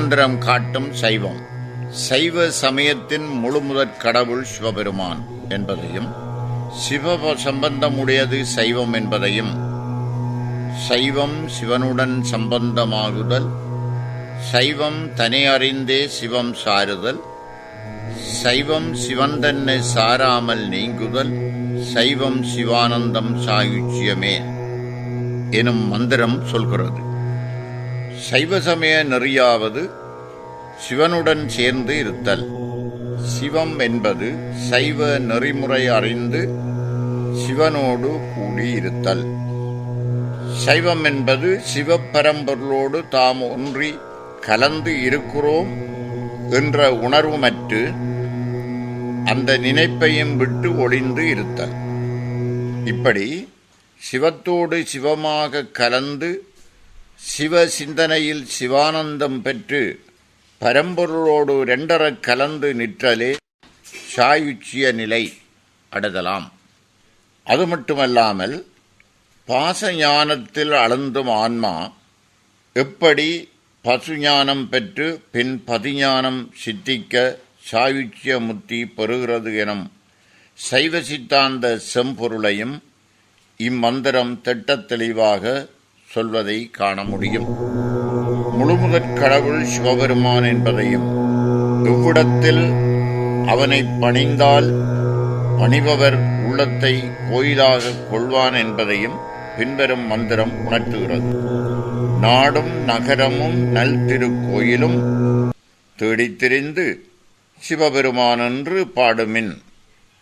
இம்மந்திரம் காட்டும் சைவம். சைவ சமயத்தின் முழுமுதற் கடவுள் சிவபெருமான் என்பதையும், சிவ சம்பந்தமுடையது சைவம் என்பதையும், சைவம் சிவனுடன் சம்பந்தமாகுதல், சைவம் தனி அறிந்தே சிவம் சாருதல், சைவம் சிவன் தன்னை சாராமல் நீங்குதல், சைவம் சிவானந்தம் சாயுச்சியமே எனும் மந்திரம் சொல்கிறது. சைவ சமய நெறியாவது சிவனுடன் சேர்ந்து இருத்தல். சிவம் என்பது சைவ நெறிமுறை அறிந்து சிவனோடு கூடியிருத்தல். சைவம் என்பது சிவப்பரம்பொருளோடு தாம் ஒன்றி கலந்து இருக்கிறோம் என்ற உணர்வுமற்று அந்த நினைப்பையும் விட்டு ஒளிந்து இருத்தல். இப்படி சிவத்தோடு சிவமாக கலந்து சிவ சிந்தனையில் சிவானந்தம் பெற்று பரம்பொருளோடு இரண்டரக் கலந்து நிற்றலே சாயுச்சிய நிலை அடைதலாம். அது மட்டுமல்லாமல் பாச ஞானத்தில் அழுந்தும் ஆன்மா எப்படி பசுஞானம் பெற்று பின் பதிஞானம் சித்திக்க சாயுச்சிய முத்தி பெறுகிறது எனும் சைவ சித்தாந்த செம்பொருளையும் இம்மந்திரம் திட்டத் தெளிவாக சொல்வதை காண முடியும். முழுமுதற் கடவுள் சிவபெருமான் என்பதையும், இவ்விடத்தில் அவனை பணிந்தால் பணிபவர் உள்ளத்தை கோயிலாக கொள்வான் என்பதையும் பின்வரும் மந்திரம் உணர்த்துகிறது. நாடும் நகரமும் நல் திருக்கோயிலும் தேடித் திரிந்து சிவபெருமானென்று பாடுமின்,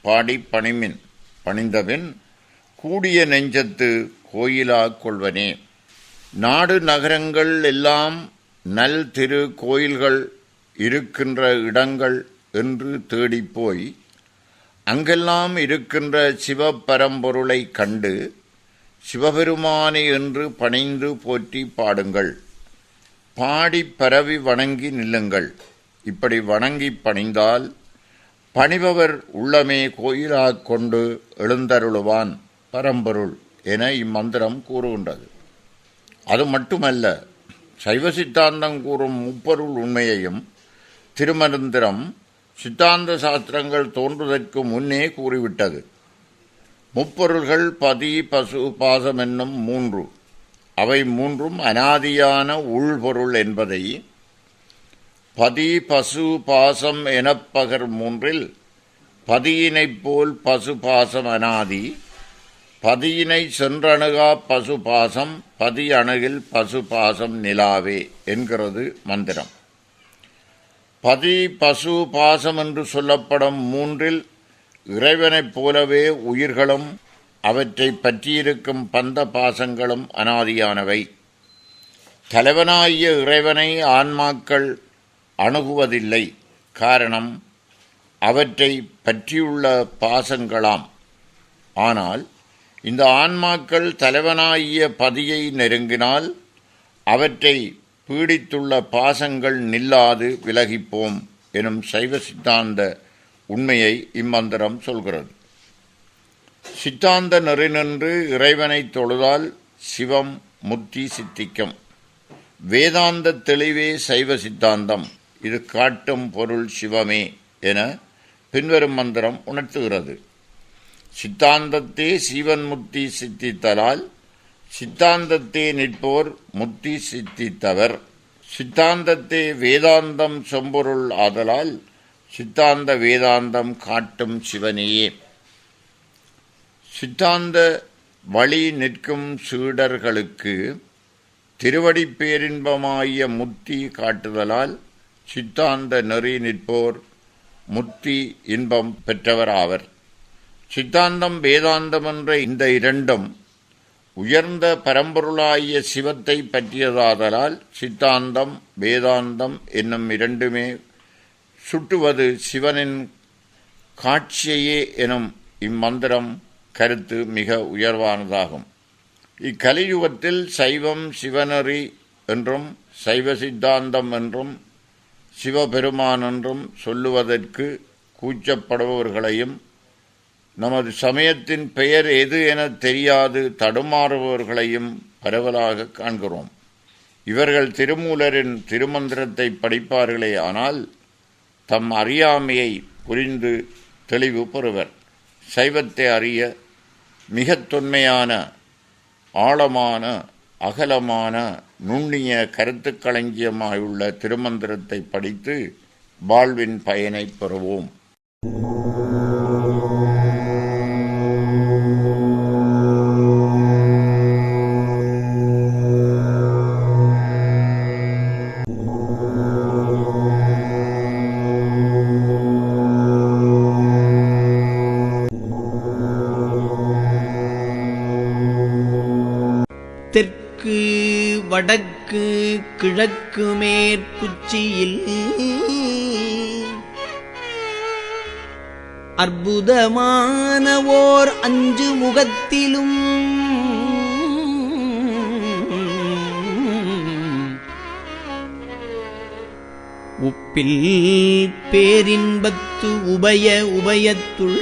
பாடி பணிமின், பணிந்தபின் கூடிய நெஞ்சத்து கோயிலாக் கொள்வனே. நாடு நகரங்கள் எல்லாம் நல் திரு கோயில்கள் இருக்கின்ற இடங்கள் என்று தேடிப்போய் அங்கெல்லாம் இருக்கின்ற சிவபரம்பொருளை கண்டு சிவபெருமானே என்று பணிந்து போற்றி பாடுங்கள். பாடி பரவி வணங்கி நில்லுங்கள். இப்படி வணங்கி பணிந்தால் பணிபவர் உள்ளமே கோயிலாக் கொண்டு எழுந்தருளுவான் பரம்பொருள் என இம்மந்திரம் கூறுகின்றது. அது மட்டுமல்ல, சைவ சித்தாந்தம் கூறும் முப்பொருள் உண்மையையும் திருமந்திரம் சித்தாந்த சாஸ்திரங்கள் தோன்றுவதற்கு முன்னே கூறிவிட்டது. முப்பொருள்கள் பதி பசு பாசம் என்னும் மூன்று, அவை மூன்றும் அனாதியான உள்பொருள் என்பதை பதி பசு பாசம் எனப்பகர் மூன்றில் பதியினைப் போல் பசு பாசம் அனாதி, பதியினை சென்றணுகா பசு பாசம், பதி அணுகில் பசு பாசம் நிலாவே என்கிறது மந்திரம். பதி பசு பாசம் என்று சொல்லப்படும் மூன்றில் இறைவனைப் போலவே உயிர்களும் அவற்றை பற்றியிருக்கும் பந்த பாசங்களும் அனாதியானவை. தலைவனாகிய இறைவனை ஆன்மாக்கள் அணுகுவதில்லை. காரணம், அவற்றை பற்றியுள்ள பாசங்களாம். ஆனால் இந்த ஆன்மாக்கள் தலைவனாகிய பதியை நெருங்கினால் அவற்றை பீடித்துள்ள பாசங்கள் நில்லாது விலகிப்போம் எனும் சைவ சித்தாந்த உண்மையை இம்மந்திரம் சொல்கிறது. சித்தாந்த நெறி நின்று இறைவனை தொழுதால் சிவம் முத்தி சித்திக்கும். வேதாந்த தெளிவே சைவ சித்தாந்தம், இது காட்டும் பொருள் சிவமே என பின்வரும் மந்திரம் உணர்த்துகிறது. சித்தாந்தத்தே சீவன் முத்தி சித்தித்தலால் சித்தாந்தத்தே நிற்போர் முத்தி சித்தித்தவர். சித்தாந்தத்தே வேதாந்தம் செம்பொருள் ஆதலால் சித்தாந்த வேதாந்தம் காட்டும் சிவனையே. சித்தாந்த வழி நிற்கும் சீடர்களுக்கு திருவடி பேரின்பமாகிய முத்தி காட்டுதலால் சித்தாந்த நெறி நிற்போர் முத்தி இன்பம் பெற்றவர் ஆவர். சித்தாந்தம் வேதாந்தம் என்ற இந்த இரண்டும் உயர்ந்த பரம்பொருளாகிய சிவத்தை பற்றியதாதலால் சித்தாந்தம் வேதாந்தம் என்னும் இரண்டுமே சுட்டுவது சிவனின் காட்சியையே எனும் இம்மந்திரம் கருத்து மிக உயர்வானதாகும். இக்கலியுகத்தில் சைவம் சிவநெறி என்றும் சைவ சித்தாந்தம் என்றும் சிவபெருமான் என்றும் சொல்லுவதற்கு கூச்சப்படுபவர்களையும் நமது சமயத்தின் பெயர் எது என தெரியாது தடுமாறுபவர்களையும் பரவலாக காண்கிறோம். இவர்கள் திருமூலரின் திருமந்திரத்தை படிப்பார்களே ஆனால் தம் அறியாமையை புரிந்து தெளிவு பெறுவர். சைவத்தை அறிய மிகத் தொன்மையான ஆழமான அகலமான நுண்ணிய கருத்துக்களஞ்சியமாயுள்ள திருமந்திரத்தை படித்து வாழ்வின் பயனை பெறுவோம். தெற்கு வடக்கு கிழக்கு மேற்குச்சியில் அற்புதமான ஓர் 5 முகத்திலும் உப்பில் பேரின்பத்து உபயத்துள்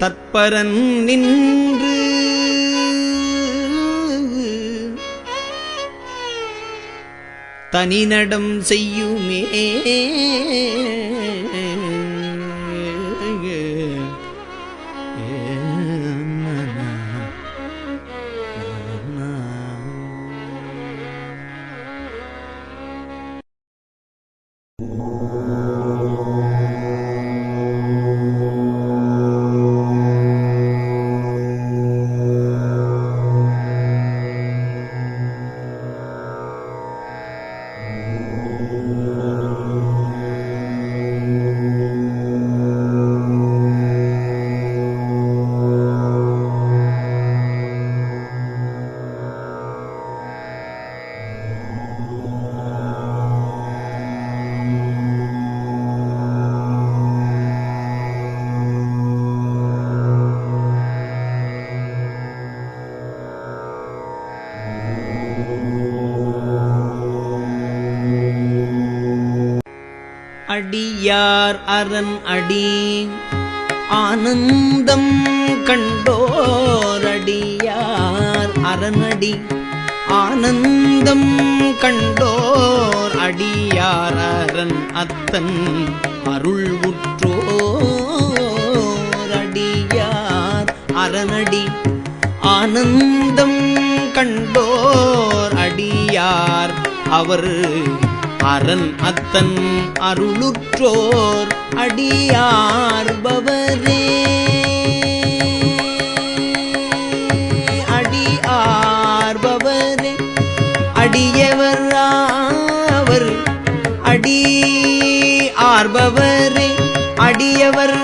தற்பரன் நின்று தனிநடம் செய்யுமே. அடியார் அரண் அடி ஆனந்தம் கண்டோர் அடியார் அரணடி ஆனந்தம் கண்டோர் அடியார் அரண் அத்தன் அருள் உற்றோர் அடியார் அரணடி ஆனந்தம் கண்டோர் அடியார் அவர் அரண் அத்தன் அருளுற்றோர் அடியார்பவரே அடியார்பவரே அடியவர் ஆவர் அடி ஆர்பவரே அடியவர்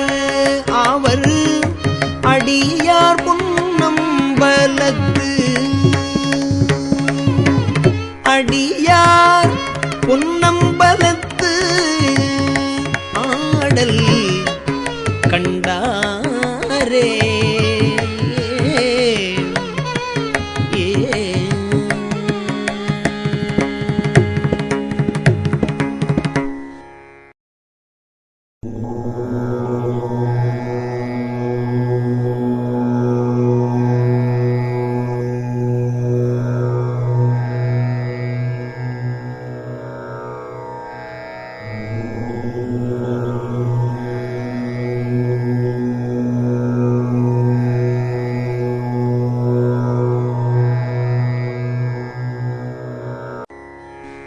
ஆவர் அடியார் பொன்னம்பலத்து அடியார் பொன்னம்பலத்து ஆடல் கண்டாரே.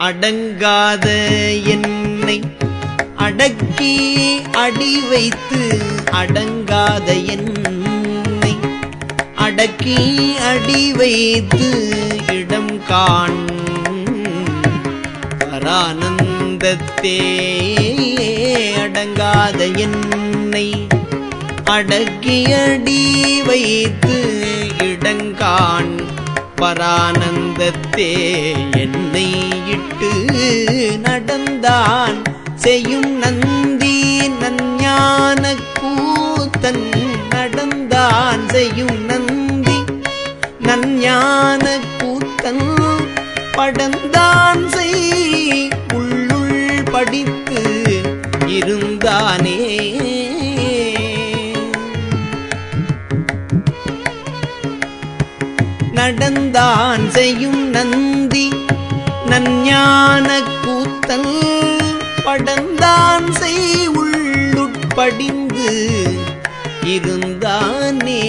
அடங்காத என்னை அடக்கி அடி வைத்து அடங்காத என்னை அடக்கி அடி வைத்து இடம் காண் பரானந்தத்தே அடங்காத என்னை அடக்கி அடி வைத்து இடங்காண் பரானந்தத்தே என்னை இட்டு நடந்தான் செய்யும் நந்தி நஞ்ஞான கூத்தன் நடந்தான் செய்யும் நந்தி நஞ்ஞான கூத்தன் படந்தான் செய் உள்ளுள் படித்து இருந்தானே. நடந்தான் செய்யும் நந்தி நஞ்ஞான கூத்தன் படந்தான் செய் உள்ளுட்படிந்து இருந்தானே.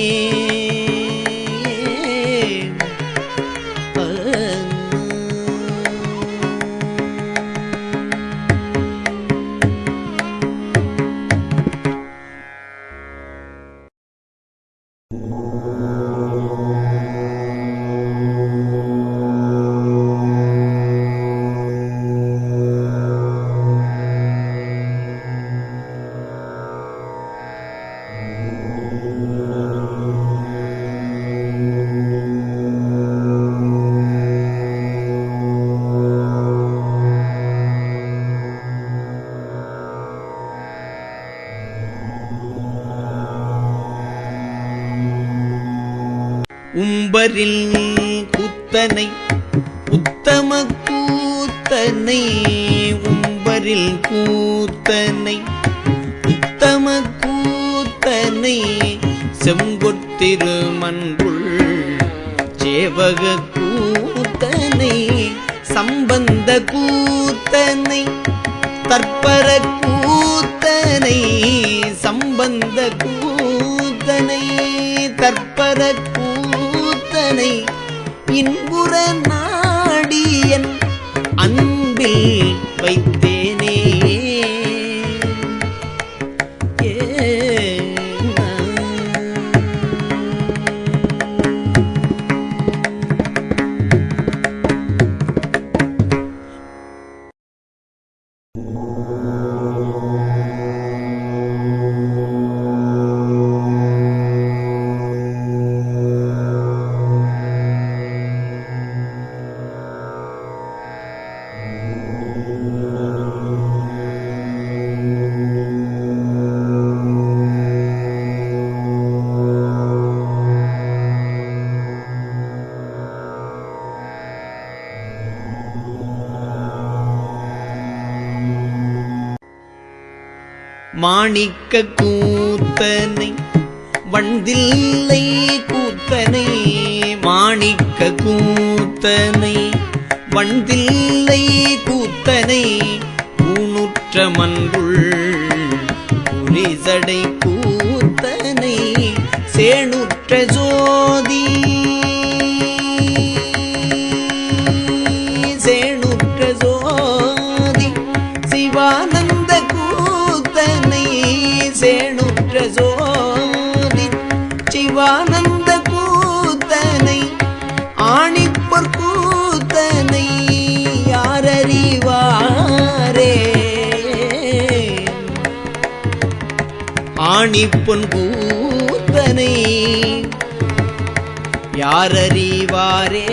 உம்பரில் கூத்தனை உத்தம கூத்தனை உம்பரில் கூத்தனை உத்தம கூத்தனை செங்கொத்திருமன்றுள் சேவக கூத்தனை சம்பந்த கூத்தனை தற்பர கூத்தனை சம்பந்த கூத்தனை தற்பர கூத்தனை இன்புற நாடியன் அன்பில் வைத்தேனே. மாணிக்க கூத்தனை வண்டில்லை கூத்தனை மாணிக்க கூத்தனை வண்டில்லை கூத்தனை ஊனுற்ற மன்றுள் புரிசடை கூத்தனை சேணுற்ற ஜோதி சேணுற்ற ஜோதி சிவானந்த கூத்தனை சேணுற்ற ஜோதி சிவானந்த கூத்தனை ஆணிப்பொற் கூத்தனை யாரறிவாரே ஆணிப்பொன் கூத்தனை யாரறிவாரே.